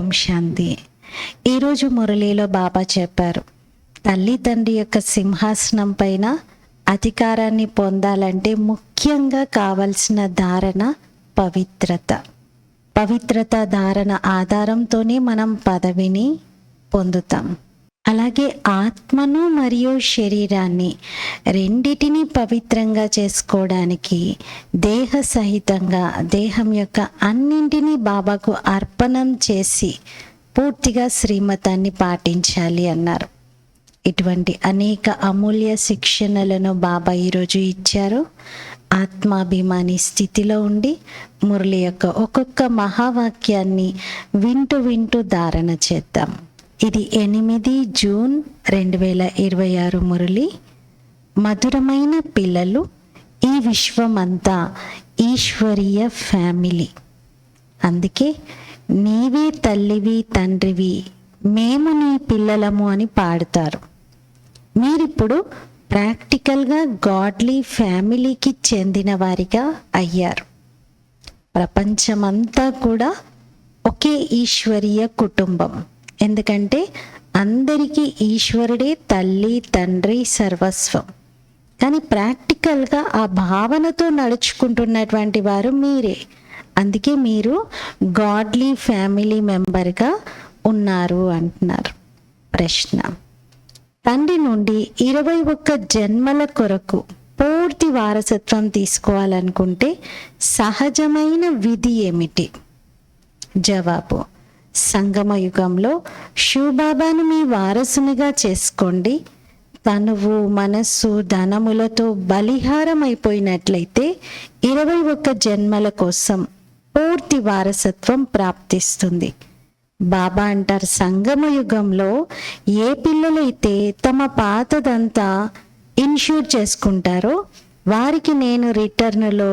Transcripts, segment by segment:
ఓం శాంతి. ఈరోజు మురళీలో బాబా చెప్పారు, తల్లి తండ్రి యొక్క సింహాసనం పైన అధికారాన్ని పొందాలంటే ముఖ్యంగా కావలసిన ధారణ పవిత్రత. పవిత్రత ధారణ ఆధారంతోనే మనం పదవిని పొందుతాం. అలాగే ఆత్మను మరియు శరీరాన్ని రెండిటిని పవిత్రంగా చేసుకోవడానికి దేహ సహితంగా దేహం యొక్క అన్నింటినీ బాబాకు అర్పణం చేసి పూర్తిగా శ్రీమతాన్ని పాటించాలి అన్నారు. ఇటువంటి అనేక అమూల్య శిక్షణలను బాబా ఈరోజు ఇచ్చారు. ఆత్మాభిమాని స్థితిలో ఉండి మురళి యొక్క ఒక్కొక్క మహావాక్యాన్ని వింటూ ధారణ చేద్దాం. ఇది 8 జూన్ 2026 మురళి. మధురమైన పిల్లలు, ఈ విశ్వమంతా ఈశ్వరీయ ఫ్యామిలీ. అందుకే నీవే తల్లివి తండ్రివి, మేము నీ పిల్లలము అని పాడతారు. మీరిప్పుడు ప్రాక్టికల్గా గాడ్లీ ఫ్యామిలీకి చెందిన వారిగా అయ్యారు. ప్రపంచమంతా కూడా ఒకే ఈశ్వరీయ కుటుంబం. ఎందుకంటే అందరికీ ఈశ్వరుడే తల్లి తండ్రి సర్వస్వం. కానీ ప్రాక్టికల్గా ఆ భావనతో నడుచుకుంటున్నటువంటి వారు మీరే. అందుకే మీరు గాడ్లీ ఫ్యామిలీ మెంబర్గా ఉన్నారు అంటున్నారు. ప్రశ్న: తండ్రి నుండి 21 జన్మల కొరకు పూర్తి వారసత్వం తీసుకోవాలనుకుంటే సహజమైన విధి ఏమిటి? జవాబు: సంగమ యుగంలో శివబాబాను మీ వారసునిగా చేసుకోండి. తనువు మనస్సు ధనములతో బలిహారం అయిపోయినట్లయితే 21 జన్మల కోసం పూర్తి వారసత్వం ప్రాప్తిస్తుంది. బాబా అంటారు, సంగమ యుగంలో ఏ పిల్లలైతే తమ పాతదంతా ఇన్ష్యూర్ చేసుకుంటారో వారికి నేను రిటర్న్లో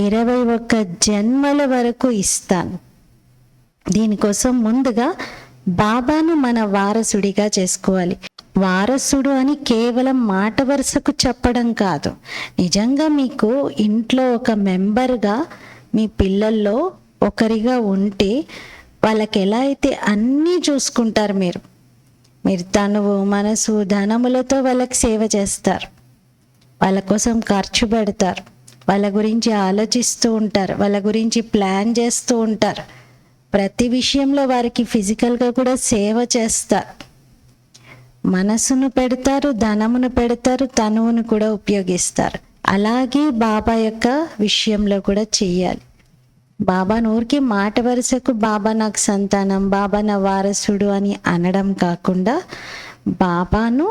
21 జన్మల వరకు ఇస్తాను. దీనికోసం ముందుగా బాబాను మన వారసుడిగా చేసుకోవాలి. వారసుడు అని కేవలం మాట వరుసకు చెప్పడం కాదు. నిజంగా మీకు ఇంట్లో ఒక మెంబర్గా మీ పిల్లల్లో ఒకరిగా ఉంటే వాళ్ళకి ఎలా అయితే అన్నీ చూసుకుంటారు. మీరు తనువు మనసు ధనములతో వాళ్ళకి సేవ చేస్తారు, వాళ్ళ కోసం ఖర్చు పెడతారు, వాళ్ళ గురించి ఆలోచిస్తూ ఉంటారు, వాళ్ళ గురించి ప్లాన్ చేస్తూ ఉంటారు. ప్రతి విషయంలో వారికి ఫిజికల్గా కూడా సేవ చేస్తారు. మనసును పెడతారు, ధనమును పెడతారు, తనువును కూడా ఉపయోగిస్తారు. అలాగే బాబా యొక్క విషయంలో కూడా చెయ్యాలి. బాబా ఊరికి మాట వరుసకు బాబా నాకు సంతానం, బాబా నా వారసుడు అని అనడం కాకుండా బాబాను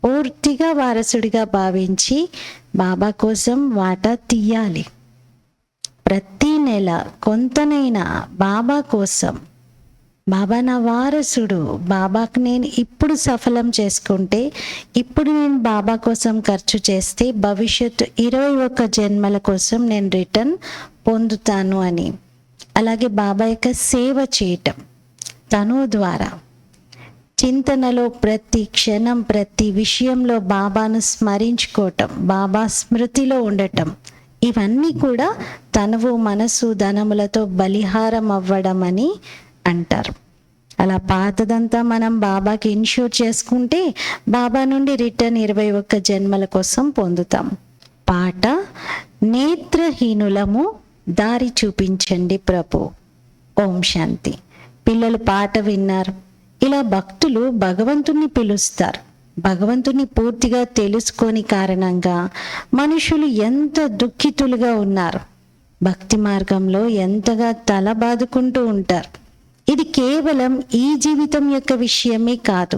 పూర్తిగా వారసుడిగా భావించి బాబా కోసం వాటా తీయాలి. ప్రతి నెల కొంతనైనా బాబా కోసం, బాబా నా వారసుడు, బాబాకు నేను ఇప్పుడు సఫలం చేసుకుంటే, ఇప్పుడు నేను బాబా కోసం ఖర్చు చేస్తే భవిష్యత్తు 21 జన్మల కోసం నేను రిటర్న్ పొందుతాను అని. అలాగే బాబా యొక్క సేవ చేయటం, తను ద్వారా చింతనలో ప్రతి క్షణం ప్రతి విషయంలో బాబాను స్మరించుకోవటం, బాబా స్మృతిలో ఉండటం, ఇవన్నీ కూడా తనువు మనసు ధనములతో బలిహారం అవ్వడం అని అంటారు. అలా పాతదంతా మనం బాబాకి ఇన్ష్యూర్ చేసుకుంటే బాబా నుండి రిటర్న్ 21 జన్మల కోసం పొందుతాం. పాట: నేత్రహీనులము దారి చూపించండి ప్రభు. ఓం శాంతి. పిల్లలు పాట విన్నారు. ఇలా భక్తులు భగవంతుణ్ణి పిలుస్తారు. భగవంతుని పూర్తిగా తెలుసుకోని కారణంగా మనుషులు ఎంత దుఃఖితులుగా ఉన్నారు, భక్తి మార్గంలో ఎంతగా తల బాదుకుంటూ ఉంటారు. ఇది కేవలం ఈ జీవితం యొక్క విషయమే కాదు.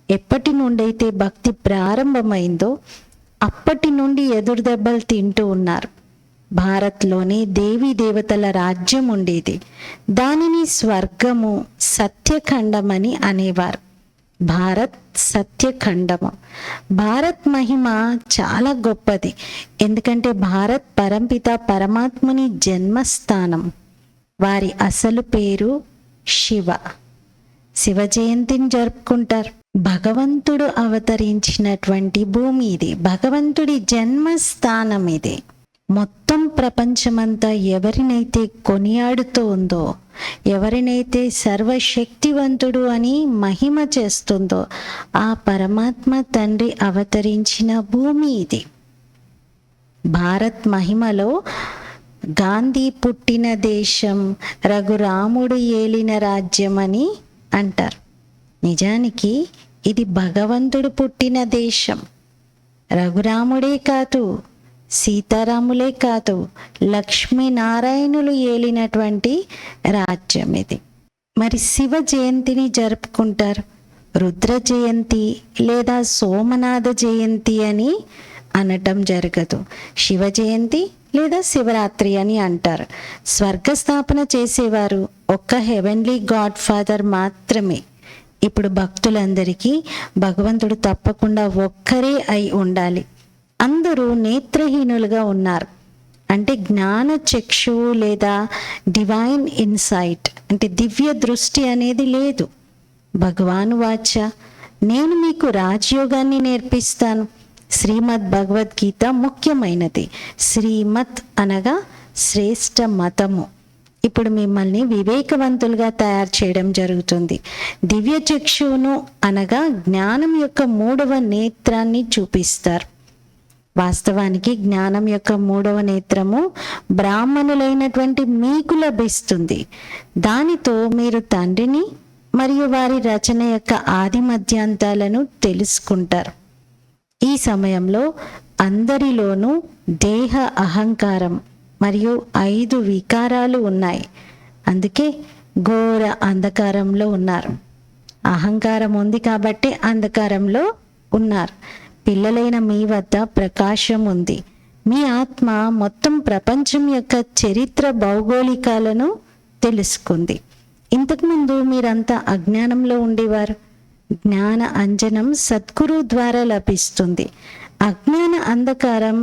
ఎప్పటి నుండైతే భక్తి ప్రారంభమైందో అప్పటి నుండి ఎదురుదెబ్బలు తింటూ ఉన్నారు. భారత్లోని దేవీ దేవతల రాజ్యం ఉండేది. దానిని స్వర్గము, సత్యఖండమని అనేవారు. భారత్ సత్యఖండము. భారత్ మహిమ చాలా గొప్పది. ఎందుకంటే భారత్ పరంపిత పరమాత్ముని జన్మస్థానం. వారి అసలు పేరు శివ. శివ జయంతిని జరుపుకుంటారు. భగవంతుడు అవతరించినటువంటి భూమి ఇది. భగవంతుడి జన్మస్థానం ఇది. మొత్తం ప్రపంచమంతా ఎవరినైతే కొనియాడుతూ ఉందో, ఎవరినైతే సర్వశక్తివంతుడు అని మహిమ చేస్తుందో, ఆ పరమాత్మ తండ్రి అవతరించిన భూమి ఇది. భారత్ మహిమలో గాంధీ పుట్టిన దేశం, రఘురాముడు ఏలిన రాజ్యం అని అంటారు. నిజానికి ఇది భగవంతుడు పుట్టిన దేశం. రఘురాముడే కాదు, సీతారాములే కాదు, లక్ష్మీనారాయణులు ఏలినటువంటి రాజ్యం ఇది. మరి శివ జయంతిని జరుపుకుంటారు. రుద్ర జయంతి లేదా సోమనాథ జయంతి అని అనటం జరగదు. శివ జయంతి లేదా శివరాత్రి అని అంటారు. స్వర్గస్థాపన చేసేవారు ఒక్క హెవెన్లీ గాడ్ ఫాదర్ మాత్రమే. ఇప్పుడు భక్తులందరికీ భగవంతుడు తప్పకుండా ఒక్కరే అయి ఉండాలి. అందరూ నేత్రహీనులుగా ఉన్నారు. అంటే జ్ఞాన చక్షువు లేదా డివైన్ ఇన్సైట్ అంటే దివ్య దృష్టి అనేది లేదు. భగవాను వాచ, నేను మీకు రాజయోగాన్ని నేర్పిస్తాను. శ్రీమద్ భగవద్గీత ముఖ్యమైనది. శ్రీమత్ అనగా శ్రేష్ఠ మతము. ఇప్పుడు మిమ్మల్ని వివేకవంతులుగా తయారు చేయడం జరుగుతుంది. దివ్య చక్షువును అనగా జ్ఞానం యొక్క 3వ నేత్రాన్ని చూపిస్తారు. వాస్తవానికి జ్ఞానం యొక్క 3వ నేత్రము బ్రాహ్మణులైనటువంటి మీకు లభిస్తుంది. దానితో మీరు తండ్రిని మరియు వారి రచన యొక్క ఆది మధ్యాంతాలను తెలుసుకుంటారు. ఈ సమయంలో అందరిలోనూ దేహ అహంకారం మరియు 5 వికారాలు ఉన్నాయి. అందుకే ఘోర అంధకారంలో ఉన్నారు. అహంకారం ఉంది కాబట్టి అంధకారంలో ఉన్నారు. పిల్లలైన మీ వద్ద ప్రకాశం ఉంది. మీ ఆత్మ మొత్తం ప్రపంచం యొక్క చరిత్ర భౌగోళికాలను తెలుసుకుంది. ఇంతకుముందు మీరంతా అజ్ఞానంలో ఉండేవారు. జ్ఞాన అంజనం సద్గురు ద్వారా లభిస్తుంది. అజ్ఞాన అంధకారం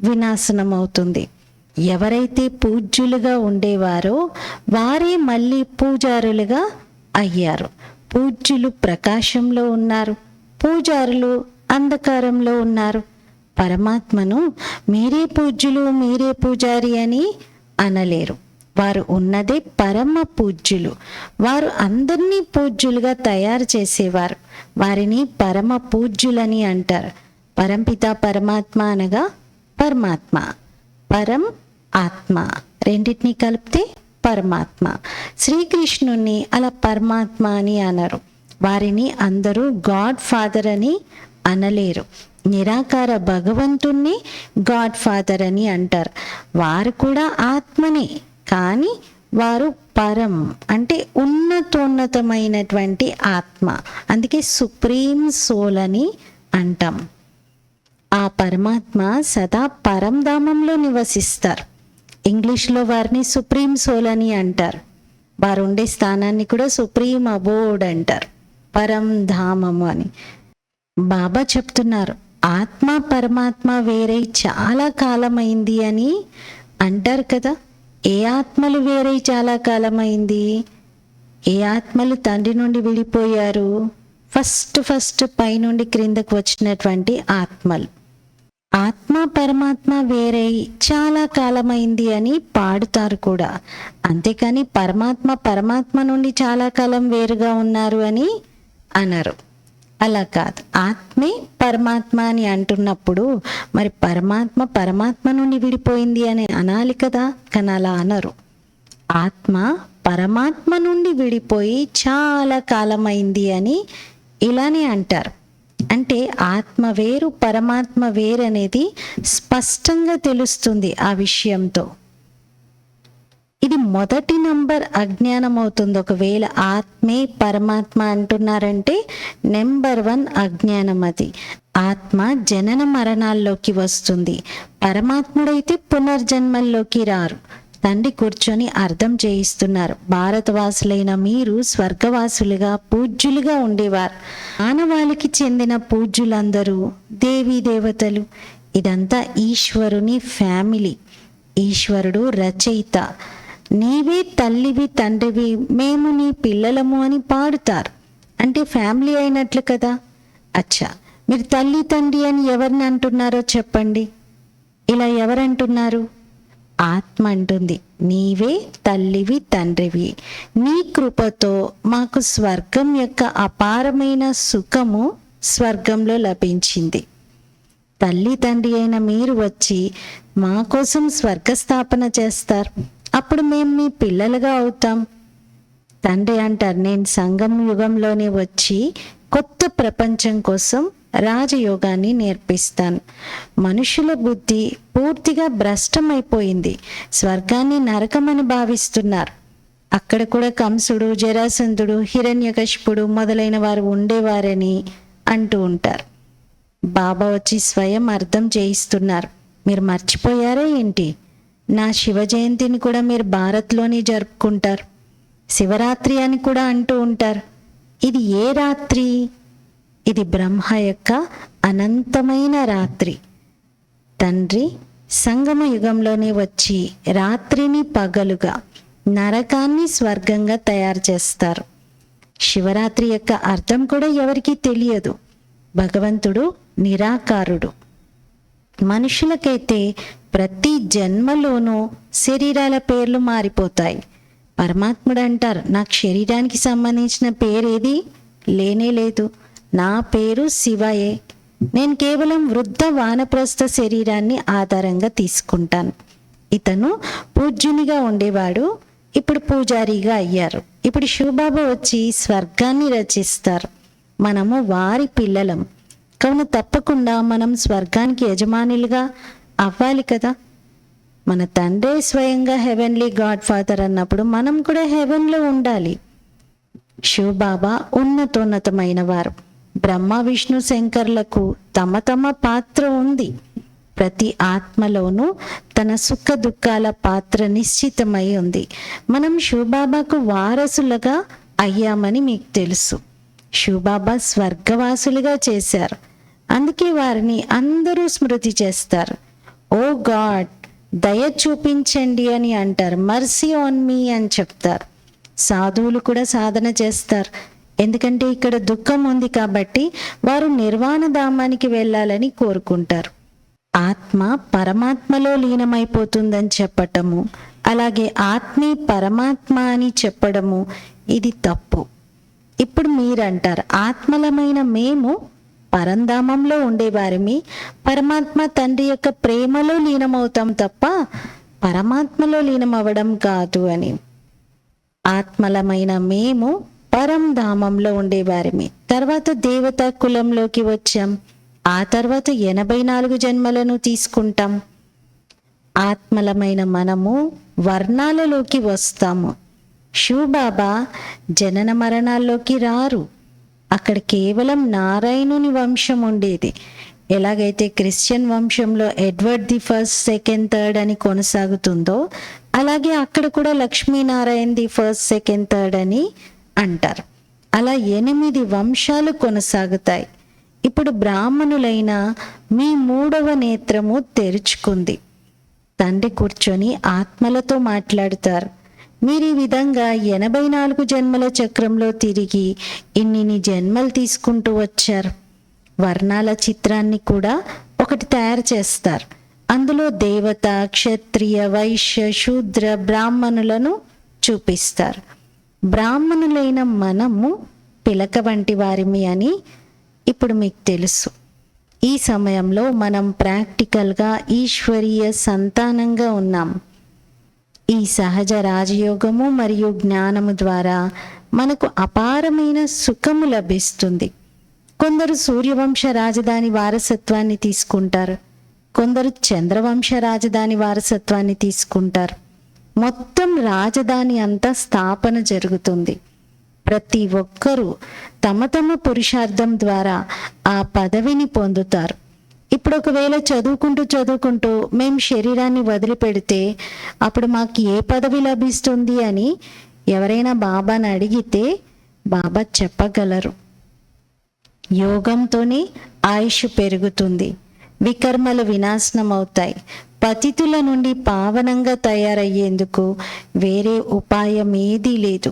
వినాశనం అవుతుంది. ఎవరైతే పూజ్యులుగా ఉండేవారో వారే మళ్ళీ పూజారులుగా అయ్యారు. పూజ్యులు ప్రకాశంలో ఉన్నారు, పూజారులు అంధకారంలో ఉన్నారు. పరమాత్మను మీరే పూజ్యులు, మీరే పూజారి అని అనలేరు. వారు ఉన్నదే పరమ పూజ్యులు. వారు అందరినీ పూజ్యులుగా తయారు చేసేవారు. వారిని పరమ పూజ్యులని అంటారు. పరంపిత పరమాత్మ అనగా పరమాత్మ, పరం ఆత్మ, రెండింటినీ కలిపితే పరమాత్మ. శ్రీకృష్ణుని అలా పరమాత్మ అని అనరు. వారిని అందరూ గాడ్ ఫాదర్ అని అనలేరు. నిరాకార భగవంతుణ్ణి గాడ్ ఫాదర్ అని అంటారు. వారు కూడా ఆత్మనే, కానీ వారు పరం అంటే ఉన్నతోన్నతమైనటువంటి ఆత్మ. అందుకే సుప్రీం సోల్ అని అంటాం. ఆ పరమాత్మ సదా పరంధామంలో నివసిస్తారు. ఇంగ్లీష్లో వారిని సుప్రీం సోల్ అని అంటారు. వారు ఉండే స్థానాన్ని కూడా సుప్రీం అబోర్డ్ అంటారు, పరంధామము అని. బాబా చెప్తున్నారు, ఆత్మ పరమాత్మ వేరై చాలా కాలమైంది అని అంటారు కదా. ఏ ఆత్మలు వేరై చాలా కాలమైంది? ఏ ఆత్మలు తండ్రి నుండి విడిపోయారు? ఫస్ట్ పైనుండి క్రిందకు వచ్చినటువంటి ఆత్మలు. ఆత్మ పరమాత్మ వేరై చాలా కాలమైంది అని పాడుతారు కూడా. అంతేకాని పరమాత్మ నుండి చాలా కాలం వేరుగా ఉన్నారు అని అనరు. అలా కాదు. ఆత్మే పరమాత్మ అని అంటున్నప్పుడు మరి పరమాత్మ నుండి విడిపోయింది అని అనాలి కదా. కానీ అలా అనరు. ఆత్మ పరమాత్మ నుండి విడిపోయి చాలా కాలమైంది అని ఇలానే అంటారు. అంటే ఆత్మ వేరు పరమాత్మ వేరు అనేది స్పష్టంగా తెలుస్తుంది ఆ విషయంతో. ఇది మొదటి నంబర్ అజ్ఞానం అవుతుంది. ఒకవేళ ఆత్మే పరమాత్మ అంటున్నారంటే నెంబర్ 1 అజ్ఞానం అది. ఆత్మ జనన మరణాల్లోకి వస్తుంది. పరమాత్ముడైతే పునర్జన్మల్లోకి రారు. తండ్రి కూర్చొని అర్థం చేయిస్తున్నారు. భారతవాసులైన మీరు స్వర్గవాసులుగా పూజ్యులుగా ఉండేవారు. మానవాళికి చెందిన పూజ్యులందరూ దేవీ దేవతలు. ఇదంతా ఈశ్వరుని ఫ్యామిలీ. ఈశ్వరుడు రచయిత. నీవే తల్లివి తండ్రివి, మేము నీ పిల్లలము అని పాడుతారు. అంటే ఫ్యామిలీ అయినట్లు కదా. అచ్చా, మీరు తల్లి తండ్రి అని ఎవరిని అంటున్నారో చెప్పండి. ఇలా ఎవరంటున్నారు? ఆత్మ అంటుంది, నీవే తల్లివి తండ్రివి, నీ కృపతో మాకు స్వర్గం యొక్క అపారమైన సుఖము స్వర్గంలో లభించింది. తల్లి తండ్రి అయిన మీరు వచ్చి మా కోసం స్వర్గస్థాపన చేస్తారు, అప్పుడు మేము మీ పిల్లలుగా అవుతాం. తండ్రి అంటారు, నేను సంగమ యుగంలోనే వచ్చి కొత్త ప్రపంచం కోసం రాజయోగాన్ని నేర్పిస్తాను. మనుషుల బుద్ధి పూర్తిగా భ్రష్టమైపోయింది. స్వర్గాన్ని నరకమని భావిస్తున్నారు. అక్కడ కూడా కంసుడు, జరాసంధుడు, హిరణ్యకశిపుడు మొదలైన వారు ఉండేవారని అంటూ ఉంటారు. బాబా వచ్చి స్వయం అర్థం చేయిస్తున్నారు. మీరు మర్చిపోయారా ఏంటి? నా శివ జయంతిని కూడా మీరు భారత్లోనే జరుపుకుంటారు. శివరాత్రి అని కూడా అంటూ ఉంటారు. ఇది ఏ రాత్రి? ఇది బ్రహ్మ యొక్క అనంతమైన రాత్రి. తండ్రి సంగమ యుగంలోనే వచ్చి రాత్రిని పగలుగా, నరకాన్ని స్వర్గంగా తయారు చేస్తారు. శివరాత్రి యొక్క అర్థం కూడా ఎవరికీ తెలియదు. భగవంతుడు నిరాకారుడు. మనుషులకైతే ప్రతి జన్మలోనూ శరీరాల పేర్లు మారిపోతాయి. పరమాత్ముడు అంటారు, నాకు శరీరానికి సంబంధించిన పేరేది లేనే లేదు, నా పేరు శివయే. నేను కేవలం వృద్ధ వానప్రస్థ శరీరాన్ని ఆధారంగా తీసుకుంటాను. ఇతను పూజ్యునిగా ఉండేవాడు, ఇప్పుడు పూజారిగా అయ్యారు. ఇప్పుడు శివబాబా వచ్చి స్వర్గాన్ని రచిస్తారు. మనము వారి పిల్లలం కావున తప్పకుండా మనం స్వర్గానికి యజమానులుగా అవ్వాలి కదా. మన తండ్రే స్వయంగా హెవెన్లీ గాడ్ ఫాదర్ అన్నప్పుడు మనం కూడా హెవెన్లో ఉండాలి. శివబాబా ఉన్నతోన్నతమైన వారు. బ్రహ్మ విష్ణు శంకర్లకు తమ తమ పాత్ర ఉంది. ప్రతి ఆత్మలోనూ తన సుఖ దుఃఖాల పాత్ర నిశ్చితమై ఉంది. మనం శివబాబాకు వారసులుగా అయ్యామని మీకు తెలుసు. శివబాబా స్వర్గవాసులుగా చేశారు. అందుకే వారిని అందరూ స్మృతి చేస్తారు. ఓ గాడ్, దయ చూపించండి అని అంటారు. మర్సీ ఆన్ మీ అని చెప్తారు. సాధువులు కూడా సాధన చేస్తారు. ఎందుకంటే ఇక్కడ దుఃఖం ఉంది కాబట్టి వారు నిర్వాణ ధామానికి వెళ్ళాలని కోరుకుంటారు. ఆత్మ పరమాత్మలో లీనమైపోతుందని చెప్పటము, అలాగే ఆత్మే పరమాత్మ అని చెప్పడము ఇది తప్పు. ఇప్పుడు మీరంటారు, ఆత్మలమైన మేము పరంధామంలో ఉండేవారిమి, పరమాత్మ తండ్రి యొక్క ప్రేమలో లీనమవుతాం తప్ప పరమాత్మలో లీనమవ్వడం కాదు అని. ఆత్మలమైన మేము పరంధామంలో ఉండేవారిమి, తర్వాత దేవతా కులంలోకి వచ్చాం, ఆ తర్వాత 84 జన్మలను తీసుకుంటాం. ఆత్మలమైన మనము వర్ణాలలోకి వస్తాము. శివబాబా జనన మరణాల్లోకి రారు. అక్కడ కేవలం నారాయణుని వంశం ఉండేది. ఎలాగైతే క్రిస్టియన్ వంశంలో Edward the first, second, third అని కొనసాగుతుందో అలాగే అక్కడ కూడా Lakshminarayana the first, second, third అని అంటారు. అలా 8 వంశాలు కొనసాగుతాయి. ఇప్పుడు బ్రాహ్మణులైన మీ 3వ నేత్రము తెరుచుకుంది. తండ్రి కూర్చొని ఆత్మలతో మాట్లాడుతారు. మీరు ఈ విధంగా 84 జన్మల చక్రంలో తిరిగి ఇన్ని జన్మలు తీసుకుంటూ వచ్చారు. వర్ణాల చిత్రాన్ని కూడా ఒకటి తయారు చేస్తారు. అందులో దేవత, క్షత్రియ, వైశ్య, శూద్ర, బ్రాహ్మణులను చూపిస్తారు. బ్రాహ్మణులైన మనము పిలక వంటి వారిమి అని ఇప్పుడు మీకు తెలుసు. ఈ సమయంలో మనం ప్రాక్టికల్గా ఈశ్వరీయ సంతానంగా ఉన్నాం. ఈ సహజ రాజయోగము మరియు జ్ఞానము ద్వారా మనకు అపారమైన సుఖము లభిస్తుంది. కొందరు సూర్యవంశ రాజధాని వారసత్వాన్ని తీసుకుంటారు, కొందరు చంద్రవంశ రాజధాని వారసత్వాన్ని తీసుకుంటారు. మొత్తం రాజధాని అంతా స్థాపన జరుగుతుంది. ప్రతి ఒక్కరూ తమ తమ పురుషార్థం ద్వారా ఆ పదవిని పొందుతారు. ఇప్పుడు ఒకవేళ చదువుకుంటూ మేము శరీరాన్ని వదిలిపెడితే అప్పుడు మాకు ఏ పదవి లభిస్తుంది అని ఎవరైనా బాబాని అడిగితే బాబా చెప్పగలరు. యోగంతోనే ఆయుష్ పెరుగుతుంది, వికర్మలు వినాశనం అవుతాయి. పతితుల నుండి పావనంగా తయారయ్యేందుకు వేరే ఉపాయం ఏదీ లేదు.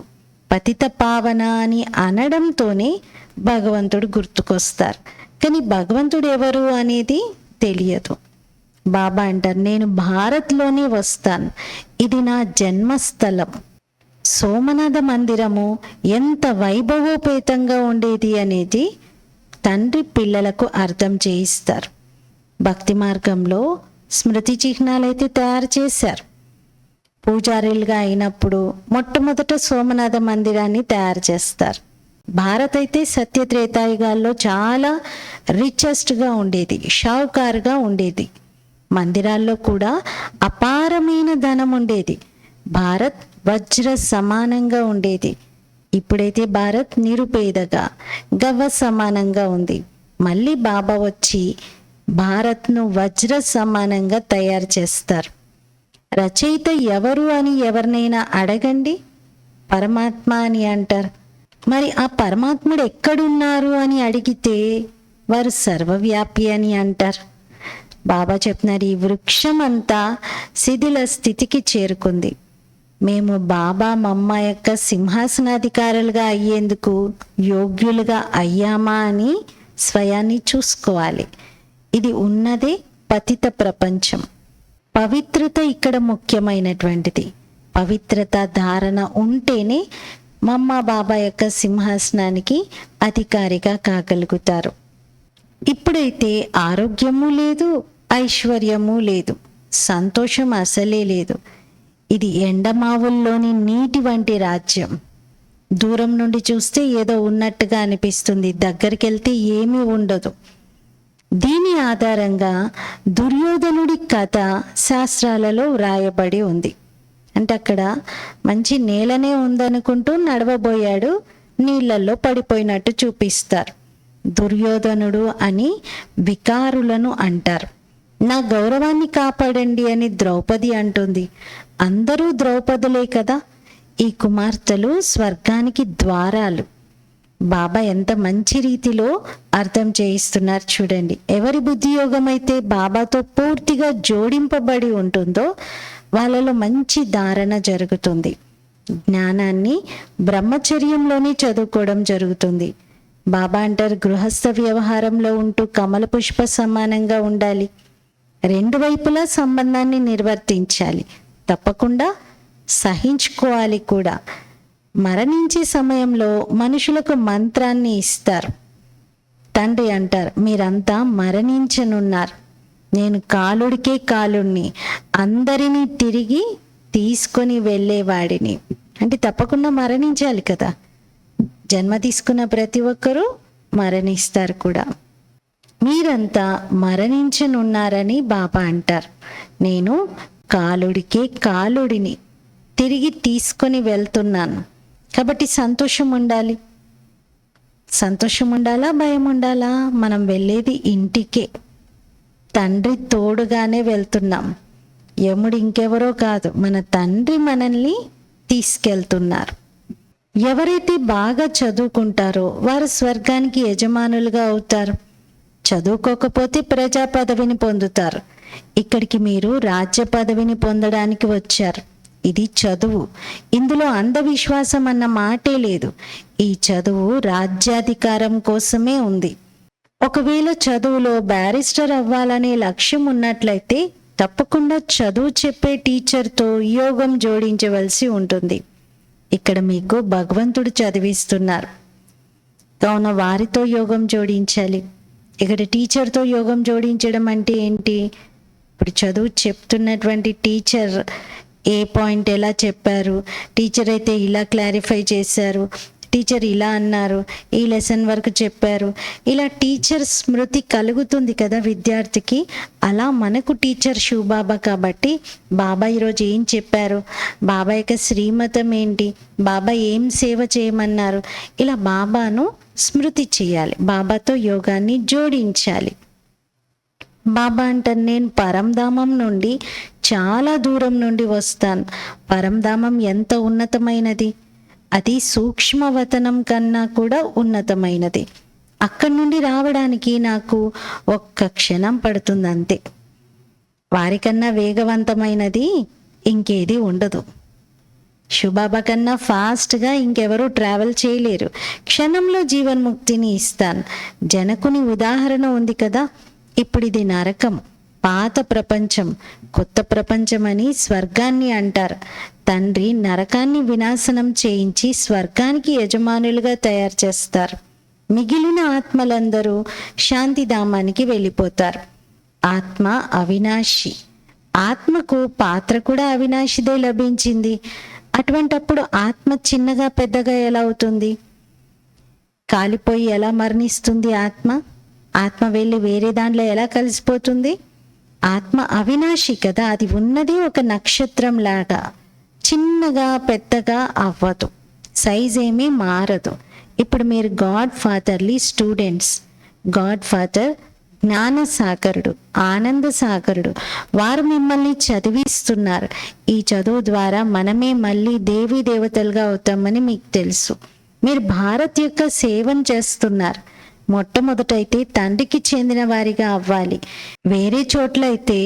పతిత పావన అని అనడంతోనే భగవంతుడు గుర్తుకొస్తారు. కానీ భగవంతుడు ఎవరు అనేది తెలియదు. బాబా అంటారు, నేను భారత్లోనే వస్తాను, ఇది నా జన్మస్థలం. సోమనాథ మందిరము ఎంత వైభవోపేతంగా ఉండేది అనేది తండ్రి పిల్లలకు అర్థం చేయిస్తారు. భక్తి మార్గంలో స్మృతి చిహ్నాలైతే తయారు చేశారు. పూజారులుగా అయినప్పుడు మొట్టమొదట సోమనాథ మందిరాన్ని తయారు చేస్తారు. భారత్ అయితే సత్యత్రేతాయుగాల్లో చాలా రిచెస్ట్గా ఉండేది, షావుకారుగా ఉండేది. మందిరాల్లో కూడా అపారమైన ధనం ఉండేది. భారత్ వజ్ర సమానంగా ఉండేది. ఇప్పుడైతే భారత్ నిరుపేదగా గవ్వ సమానంగా ఉంది. మళ్ళీ బాబా వచ్చి భారత్ను వజ్ర సమానంగా తయారు చేస్తారు. రచయిత ఎవరు అని ఎవరినైనా అడగండి, పరమాత్మ అని అంటారు. మరి ఆ పరమాత్ముడు ఎక్కడున్నారు అని అడిగితే వారు సర్వవ్యాపి అని అంటారు. బాబా చెప్తున్నారు, ఈ వృక్షం అంతా శిథిల స్థితికి చేరుకుంది. మేము బాబా మమ్మ యొక్క సింహాసనాధికారులుగా అయ్యేందుకు యోగ్యులుగా అయ్యామా అని స్వయాన్ని చూసుకోవాలి. ఇది ఉన్నదే పతిత ప్రపంచం. పవిత్రత ఇక్కడ ముఖ్యమైనటువంటిది. పవిత్రత ధారణ ఉంటేనే మమ్మ బాబా యొక్క సింహాసనానికి అధికారిగా కాగలుగుతారు. ఇప్పుడైతే ఆరోగ్యము లేదు, ఐశ్వర్యము లేదు, సంతోషం అసలే లేదు. ఇది ఎండమావుల్లోని నీటి వంటి రాజ్యం. దూరం నుండి చూస్తే ఏదో ఉన్నట్టుగా అనిపిస్తుంది, దగ్గరికి వెళ్తే ఏమీ ఉండదు. దీని ఆధారంగా దుర్యోధనుడి కథ శాస్త్రాలలో వ్రాయబడి ఉంది. అంటే అక్కడ మంచి నేలనే ఉందనుకుంటూ నడవబోయాడు, నీళ్ళల్లో పడిపోయినట్టు చూపిస్తారు. దుర్యోధనుడు అని వికారులను అంటారు. నా గౌరవాన్ని కాపాడండి అని ద్రౌపది అంటుంది. అందరూ ద్రౌపదులే కదా. ఈ కుమార్తెలు స్వర్గానికి ద్వారాలు. బాబా ఎంత మంచి రీతిలో అర్థం చేయిస్తున్నారు చూడండి. ఎవరి బుద్ధియోగం అయితే బాబాతో పూర్తిగా జోడింపబడి ఉంటుందో వాళ్ళలో మంచి ధారణ జరుగుతుంది. జ్ఞానాన్ని బ్రహ్మచర్యంలోనే చదువుకోవడం జరుగుతుంది. బాబా అంటారు, గృహస్థ వ్యవహారంలో ఉంటూ కమల పుష్ప సమానంగా ఉండాలి. రెండు వైపులా సంబంధాన్ని నిర్వర్తించాలి, తప్పకుండా సహించుకోవాలి కూడా. మరణించే సమయంలో మనుషులకు మంత్రాన్ని ఇస్తారు. తండ్రి అంటారు, మీరంతా మరణించనున్నారు, నేను కాలుడికే కాలుడిని, అందరినీ తిరిగి తీసుకొని వెళ్ళేవాడిని. అంటే తప్పకుండా మరణించాలి కదా. జన్మ తీసుకున్న ప్రతి ఒక్కరూ మరణిస్తారు కూడా. మీరంతా మరణించనున్నారని బాబా అంటారు. నేను కాలుడికే కాలుడిని, తిరిగి తీసుకొని వెళ్తున్నాను. కాబట్టి సంతోషం ఉండాలి. సంతోషం ఉండాలా, భయం ఉండాలా? మనం వెళ్ళేది ఇంటికే. తండ్రి తోడుగానే వెళ్తున్నాం. యముడు ఇంకెవరో కాదు, మన తండ్రి మనల్ని తీసుకెళ్తున్నారు. ఎవరైతే బాగా చదువుకుంటారో వారు స్వర్గానికి యజమానులుగా అవుతారు. చదువుకోకపోతే ప్రజా పదవిని పొందుతారు. ఇక్కడికి మీరు రాజ్య పదవిని పొందడానికి వచ్చారు. ఇది చదువు. ఇందులో అంధవిశ్వాసం అన్న మాటే లేదు. ఈ చదువు రాజ్యాధికారం కోసమే ఉంది. ఒకవేళ చదువులో బ్యారిస్టర్ అవ్వాలనే లక్ష్యం ఉన్నట్లయితే తప్పకుండా చదువు చెప్పే టీచర్తో యోగం జోడించవలసి ఉంటుంది. ఇక్కడ మీకు భగవంతుడు చదివిస్తున్నారు కావున వారితో యోగం జోడించాలి. ఇక్కడ టీచర్తో యోగం జోడించడం అంటే ఏంటి? ఇప్పుడు చదువు చెప్తున్నటువంటి టీచర్ ఏ పాయింట్ ఎలా చెప్పారు, టీచర్ అయితే ఇలా క్లారిఫై చేశారు, టీచర్ ఇలా అన్నారు, ఈ లెసన్ వరకు చెప్పారు, ఇలా టీచర్ స్మృతి కలుగుతుంది కదా విద్యార్థికి. అలా మనకు టీచర్ శివబాబా కాబట్టి బాబా ఈరోజు ఏం చెప్పారు, బాబా యొక్క శ్రీమతం ఏంటి, బాబా ఏం సేవ చేయమన్నారు, ఇలా బాబాను స్మృతి చేయాలి, బాబాతో యోగాన్ని జోడించాలి. బాబా అంటారు, నేను పరంధామం నుండి చాలా దూరం నుండి వస్తాను. పరంధామం ఎంత ఉన్నతమైనది, అది సూక్ష్మవతనం కన్నా కూడా ఉన్నతమైనది. అక్కడి నుండి రావడానికి నాకు ఒక్క క్షణం పడుతుంది అంతే. వారికన్నా వేగవంతమైనది ఇంకేది ఉండదు. శివబాబా కన్నా ఫాస్ట్గా ఇంకెవరూ ట్రావెల్ చేయలేరు. క్షణంలో జీవన్ముక్తిని ఇస్తాను. జనకుని ఉదాహరణ ఉంది కదా. ఇప్పుడు ఇది నరకం, పాత ప్రపంచం, కొత్త ప్రపంచం అని స్వర్గాన్ని అంటారు. తండ్రి నరకాన్ని వినాశనం చేయించి స్వర్గానికి యజమానులుగా తయారు చేస్తారు. మిగిలిన ఆత్మలందరూ శాంతిధామానికి వెళ్ళిపోతారు. ఆత్మ అవినాశి. ఆత్మకు పాత్ర కూడా అవినాశిదే లభించింది. అటువంటప్పుడు ఆత్మ చిన్నగా పెద్దగా ఎలా అవుతుంది? కాలిపోయి ఎలా మరణిస్తుంది ఆత్మ? ఆత్మ వెళ్ళి వేరే దాంట్లో ఎలా కలిసిపోతుంది? ఆత్మ అవినాశి కదా, అది ఉన్నది ఒక నక్షత్రం లాగా, చిన్నగా పెద్దగా అవ్వదు, సైజ్ ఏమీ మారదు. ఇప్పుడు మీరు God fatherly students. God father జ్ఞాన సాగరుడు, ఆనంద సాగరుడు. వారు మిమ్మల్ని చదివిస్తున్నారు. ఈ చదువు ద్వారా మనమే మళ్ళీ దేవీ దేవతలుగా అవుతామని మీకు తెలుసు. మీరు భారత్ యొక్క సేవను చేస్తున్నారు. మొట్టమొదటైతే తండ్రికి చెందిన వారిగా అవ్వాలి. వేరే చోట్ల అయితే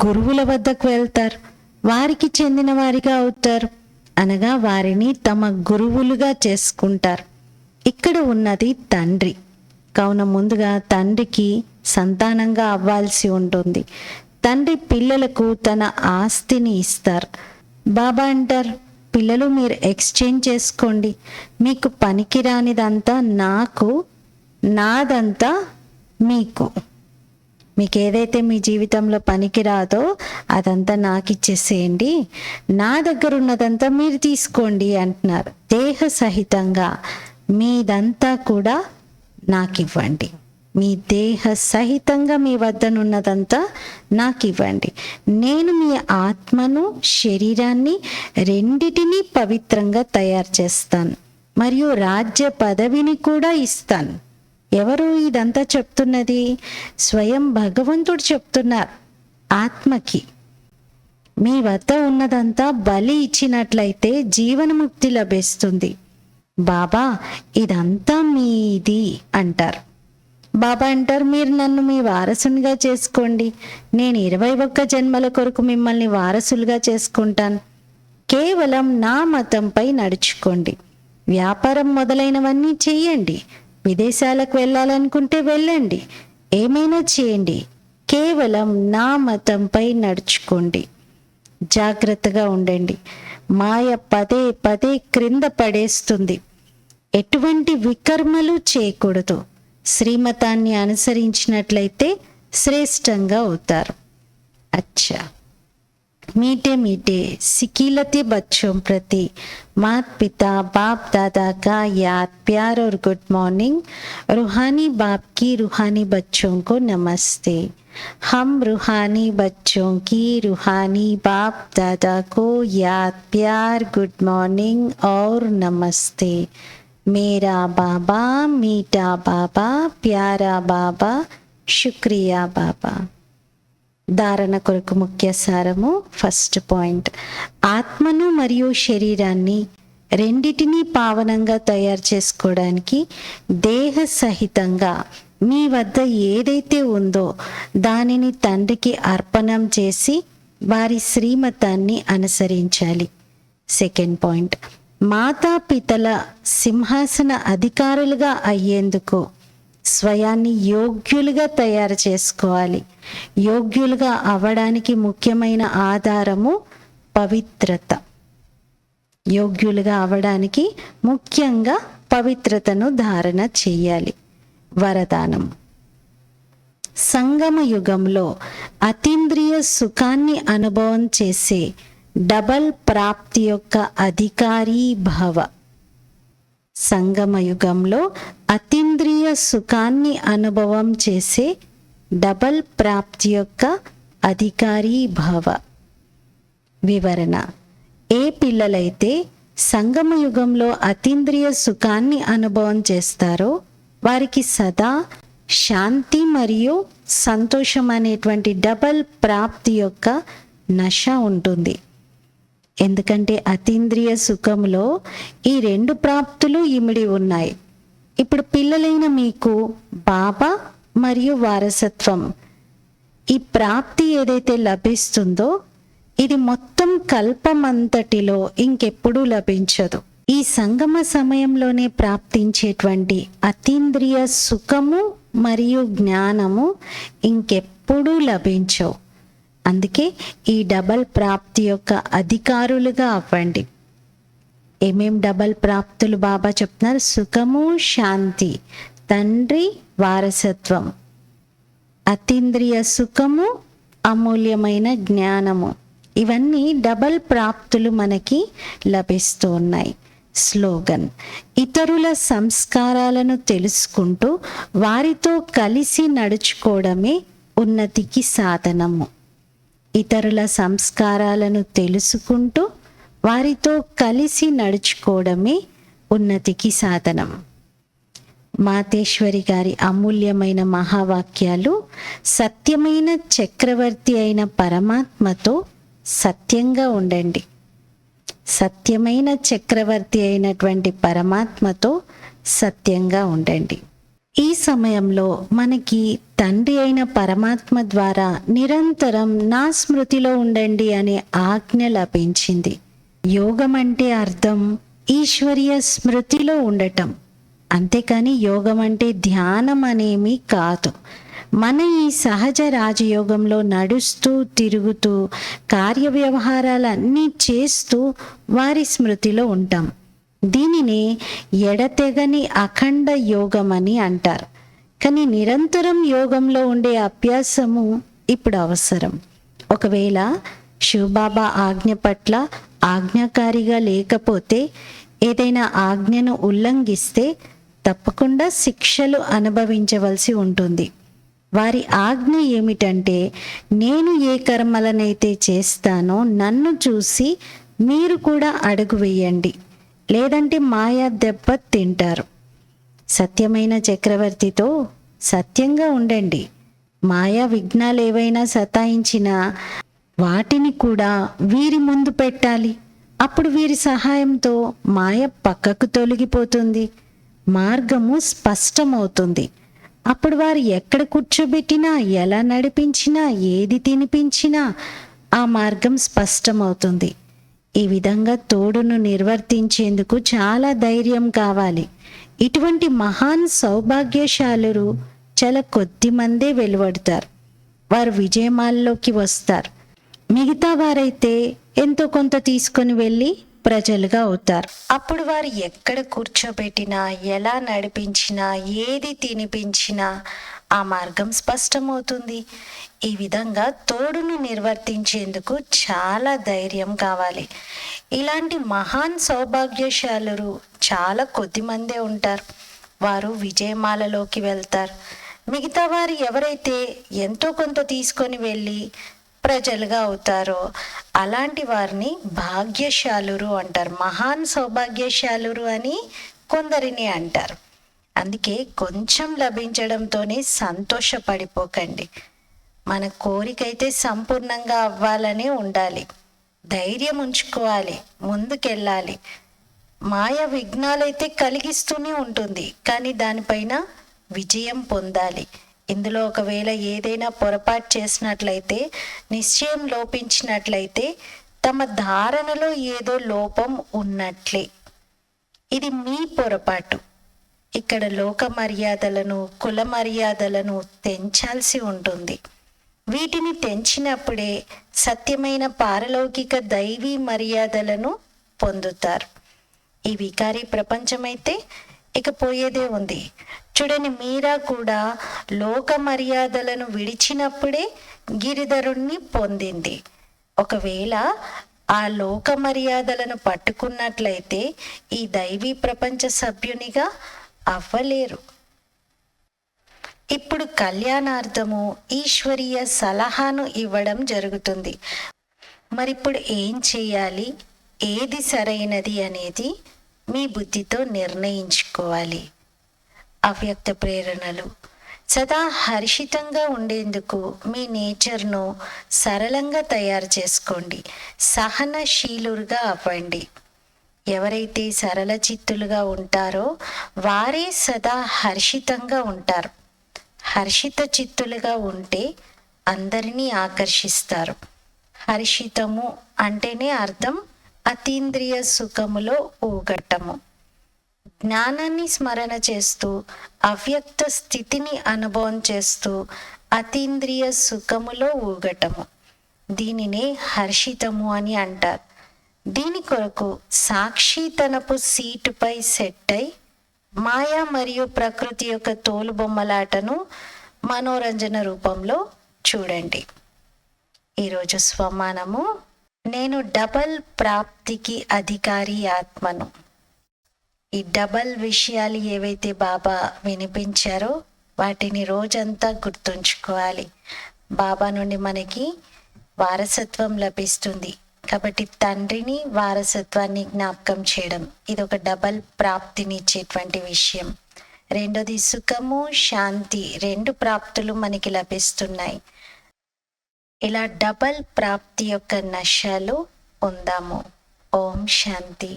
గురువుల వద్దకు వెళ్తారు, వారికి చెందిన వారిగా అవుతారు, అనగా వారిని తమ గురువులుగా చేసుకుంటారు. ఇక్కడ ఉన్నది తండ్రి. కావున ముందుగా తండ్రికి సంతానంగా అవ్వాల్సి ఉంటుంది. తండ్రి పిల్లలకు తన ఆస్తిని ఇస్తారు. బాబా అంటారు, పిల్లలు మీరు ఎక్స్చేంజ్ చేసుకోండి. మీకు పనికిరానిదంతా నాకు, నాదంతా మీకు. మీకు ఏదైతే మీ జీవితంలో పనికిరాదో అదంతా నాకు ఇచ్చేసేయండి, నా దగ్గర ఉన్నదంతా మీరు తీసుకోండి అంటున్నారు. దేహ సహితంగా మీదంతా కూడా నాకు ఇవ్వండి. మీ దేహ సహితంగా మీ వద్దనున్నదంతా నాకు ఇవ్వండి. నేను మీ ఆత్మను, శరీరాన్ని రెండిటినీ పవిత్రంగా తయారు చేస్తాను, మరియు రాజ్య పదవిని కూడా ఇస్తాను. ఎవరు ఇదంతా చెప్తున్నది? స్వయం భగవంతుడు చెప్తున్నారు ఆత్మకి. మీ వద్ద ఉన్నదంతా బలి ఇచ్చినట్లయితే జీవనముక్తి లభిస్తుంది. బాబా ఇదంతా మీది అంటారు. బాబా అంటారు, మీరు నన్ను మీ వారసునిగా చేసుకోండి. నేను 21 జన్మల కొరకు మిమ్మల్ని వారసులుగా చేసుకుంటాను. కేవలం నా మతంపై నడుచుకోండి. వ్యాపారం మొదలైనవన్నీ చెయ్యండి. విదేశాలకు వెళ్ళాలనుకుంటే వెళ్ళండి. ఏమైనా చేయండి. కేవలం నా మతంపై నడుచుకోండి. జాగ్రత్తగా ఉండండి. మాయ పదే పదే క్రింద పడేస్తుంది. ఎటువంటి వికర్మలు చేయకూడదు. శ్రీమతాన్ని అనుసరించినట్లయితే శ్రేష్టంగా అవుతారు. అచ్చా, मीठे मीठे सिकीलते बच्चों प्रति मात पिता बाप दादा का याद प्यार और गुड मॉर्निंग। रूहानी बाप की रूहानी बच्चों को नमस्ते। हम रूहानी बच्चों की रूहानी बाप दादा को याद प्यार गुड मॉर्निंग और नमस्ते। मेरा बाबा मीठा बाबा प्यारा बाबा शुक्रिया बाबा। ధారణ కొరకు ముఖ్య సారము. ఫస్ట్ పాయింట్, ఆత్మను మరియు శరీరాన్ని రెండిటినీ పావనంగా తయారు చేసుకోవడానికి దేహ సహితంగా మీ వద్ద ఏదైతే ఉందో దానిని తండ్రికి అర్పణం చేసి వారి శ్రీమతాన్ని అనుసరించాలి. సెకండ్ పాయింట్, మాతాపితల సింహాసన అధికారులుగా అయ్యేందుకు స్వయాన్ని యోగ్యులుగా తయారు చేసుకోవాలి. యోగ్యులుగా అవ్వడానికి ముఖ్యమైన ఆధారము పవిత్రత. యోగ్యులుగా అవ్వడానికి ముఖ్యంగా పవిత్రతను ధారణ చేయాలి. వరదానం. సంగమ యుగంలో అతీంద్రియ సుఖాన్ని అనుభవం చేసే డబల్ ప్రాప్తి యొక్క అధికారి భవ. సంగమ యుగంలో అతీంద్రియ సుఖాన్ని అనుభవం చేసే డబల్ ప్రాప్తి యొక్క అధికారి భవ. వివరణ. ఏ పిల్లలైతే సంగమ యుగంలో అతీంద్రియ సుఖాన్ని అనుభవం చేస్తారో వారికి సదా శాంతి మరియు సంతోషం అనేటువంటి డబల్ ప్రాప్తి యొక్క నశ ఉంటుంది. ఎందుకంటే అతీంద్రియ సుఖంలో ఈ రెండు ప్రాప్తులు ఇమిడి ఉన్నాయి. ఇప్పుడు పిల్లలైన మీకు బాబా మరియు వారసత్వం, ఈ ప్రాప్తి ఏదైతే లభిస్తుందో ఇది మొత్తం కల్పమంతటిలో ఇంకెప్పుడూ లభించదు. ఈ సంగమ సమయంలోనే ప్రాప్తించేటువంటి అతీంద్రియ సుఖము మరియు జ్ఞానము ఇంకెప్పుడూ లభించవు. అందుకే ఈ డబల్ ప్రాప్తి యొక్క అధికారులుగా అవ్వండి. ఏమేం డబల్ ప్రాప్తులు బాబా చెప్తున్నారు? సుఖము, శాంతి, తండ్రి వారసత్వం, అతీంద్రియ సుఖము, అమూల్యమైన జ్ఞానము, ఇవన్నీ డబల్ ప్రాప్తులు మనకి లభిస్తూ ఉన్నాయి. స్లోగన్: ఇతరుల సంస్కారాలను తెలుసుకుంటూ వారితో కలిసి నడుచుకోవడమే ఉన్నతికి సాధనము. ఇతరుల సంస్కారాలను తెలుసుకుంటూ వారితో కలిసి నడుచుకోవడమే ఉన్నతికి సాధనం. మాతేశ్వరి గారి అమూల్యమైన మహావాక్యాలు: సత్యమైన చక్రవర్తి అయిన పరమాత్మతో సత్యంగా ఉండండి. సత్యమైన చక్రవర్తి అయినటువంటి పరమాత్మతో సత్యంగా ఉండండి. ఈ సమయంలో మనకి తండ్రి అయిన పరమాత్మ ద్వారా నిరంతరం నా స్మృతిలో ఉండండి అనే ఆజ్ఞ లభించింది. యోగం అంటే అర్థం ఈశ్వరీయ స్మృతిలో ఉండటం, అంతేకాని యోగం అంటే ధ్యానం అనేమి కాదు. మన ఈ సహజ రాజయోగంలో నడుస్తూ తిరుగుతూ కార్యవ్యవహారాలన్నీ చేస్తూ వారి స్మృతిలో ఉంటాం. దీనినే ఎడతెగని అఖండ యోగం అని అంటారు. కానీ నిరంతరం యోగంలో ఉండే అభ్యాసము ఇప్పుడు అవసరం. ఒకవేళ శివబాబా ఆజ్ఞ పట్ల ఆజ్ఞాకారిగా లేకపోతే, ఏదైనా ఆజ్ఞను ఉల్లంఘిస్తే తప్పకుండా శిక్షలు అనుభవించవలసి ఉంటుంది. వారి ఆజ్ఞ ఏమిటంటే, నేను ఏ కర్మలనైతే చేస్తానో నన్ను చూసి మీరు కూడా అడుగు వేయండి, లేదంటే మాయా దెబ్బ తింటారు. సత్యమైన చక్రవర్తితో సత్యంగా ఉండండి. మాయా విఘ్నాలు ఏవైనా సతాయించినా వాటిని కూడా వీరి ముందు పెట్టాలి. అప్పుడు వీరి సహాయంతో మాయ పక్కకు తొలగిపోతుంది, మార్గము స్పష్టమవుతుంది. అప్పుడు వారు ఎక్కడ కూర్చోబెట్టినా, ఎలా నడిపించినా, ఏది తినిపించినా ఆ మార్గం స్పష్టమవుతుంది. ఈ విధంగా తోడును నిర్వర్తించేందుకు చాలా ధైర్యం కావాలి. ఇటువంటి మహాన్ సౌభాగ్యశాలురు చాలా కొద్ది మందే వెలువడతారు. వారు విజయమాలలోకి వస్తారు. మిగతా వారైతే ఎంతో కొంత తీసుకొని వెళ్ళి ప్రజలుగా అవుతారు. అప్పుడు వారు ఎక్కడ కూర్చోబెట్టినా, ఎలా నడిపించినా, ఏది తినిపించినా ఆ మార్గం స్పష్టమవుతుంది. ఈ విధంగా తోడును నిర్వర్తించేందుకు చాలా ధైర్యం కావాలి. ఇలాంటి మహాన్ సౌభాగ్యశాలురు చాలా కొద్ది మందే ఉంటారు. వారు విజయమాలలోకి వెళ్తారు. మిగతా వారు ఎవరైతే ఎంతో కొంత తీసుకొని వెళ్ళి ప్రజలుగా అవుతారో అలాంటి వారిని భాగ్యశాలురు అంటారు. మహాన్ సౌభాగ్యశాలురు అని కొందరిని అంటారు. అందుకే కొంచెం లభించడంతోనే సంతోషపడిపోకండి. మన కోరికైతే సంపూర్ణంగా అవ్వాలనే ఉండాలి. ధైర్యం ఉంచుకోవాలి, ముందుకెళ్ళాలి. మాయ విఘ్నాలైతే కలిగిస్తూనే ఉంటుంది, కానీ దానిపైన విజయం పొందాలి. ఇందులో ఒకవేళ ఏదైనా పొరపాటు చేసినట్లయితే, నిశ్చయం లోపించినట్లయితే తమ ధారణలో ఏదో లోపం ఉన్నట్లే. ఇది మీ పొరపాటు. ఇక్కడ లోక మర్యాదలను, కుల మర్యాదలను తెంచాల్సి ఉంటుంది. వీటిని తెంచినప్పుడే సత్యమైన పారలౌకిక దైవీ మర్యాదలను పొందుతారు. ఈ వికారీ ప్రపంచమైతే ఇక పోయేదే ఉంది. చూడని మీరా కూడా లోక మర్యాదలను విడిచినప్పుడే గిరిధరుణ్ణి పొందింది. ఒకవేళ ఆ లోక మర్యాదలను పట్టుకున్నట్లయితే ఈ దైవీ ప్రపంచ సభ్యునిగా అవ్వలేరు. ఇప్పుడు కళ్యాణార్థము ఈశ్వరీయ సలహాను ఇవ్వడం జరుగుతుంది. మరిప్పుడు ఏం చేయాలి, ఏది సరైనది అనేది మీ బుద్ధితో నిర్ణయించుకోవాలి. అవ్యక్త ప్రేరణలు: సదా హర్షితంగా ఉండేందుకు మీ నేచర్ను సరళంగా తయారు చేసుకోండి. సహనశీలుగా అవ్వండి. ఎవరైతే సరళ చిత్తులుగా ఉంటారో వారే సదా హర్షితంగా ఉంటారు. హర్షిత చిత్తులుగా ఉంటే అందరినీ ఆకర్షిస్తారు. హర్షితము అంటేనే అర్థం అతీంద్రియ సుఖములో ఊగటము. జ్ఞానాన్ని స్మరణ చేస్తూ అవ్యక్త స్థితిని అనుభవం చేస్తూ అతీంద్రియ సుఖములో ఊగటము. దీనినే హర్షితము అని అంటారు. దీని కొరకు సాక్షి తనపు సీటుపై సెట్ అయి మాయా మరియు ప్రకృతి యొక్క తోలుబొమ్మలాటను మనోరంజన రూపంలో చూడండి. ఈరోజు స్వమానము: నేను డబల్ ప్రాప్తికి అధికారి ఆత్మను. ఈ డబల్ విషయాలు ఏవైతే బాబా వినిపించారో వాటిని రోజంతా గుర్తుంచుకోవాలి. బాబా నుండి మనకి వారసత్వం లభిస్తుంది కాబట్టి తండ్రిని, వారసత్వాన్ని జ్ఞాపకం చేయడం ఇది ఒక డబల్ ప్రాప్తిని ఇచ్చేటువంటి విషయం. రెండోది సుఖము, శాంతి, 2 ప్రాప్తులు మనకి లభిస్తున్నాయి. ఇలా డబల్ ప్రాప్తి యొక్క నశలు పొందాము. ఓం శాంతి.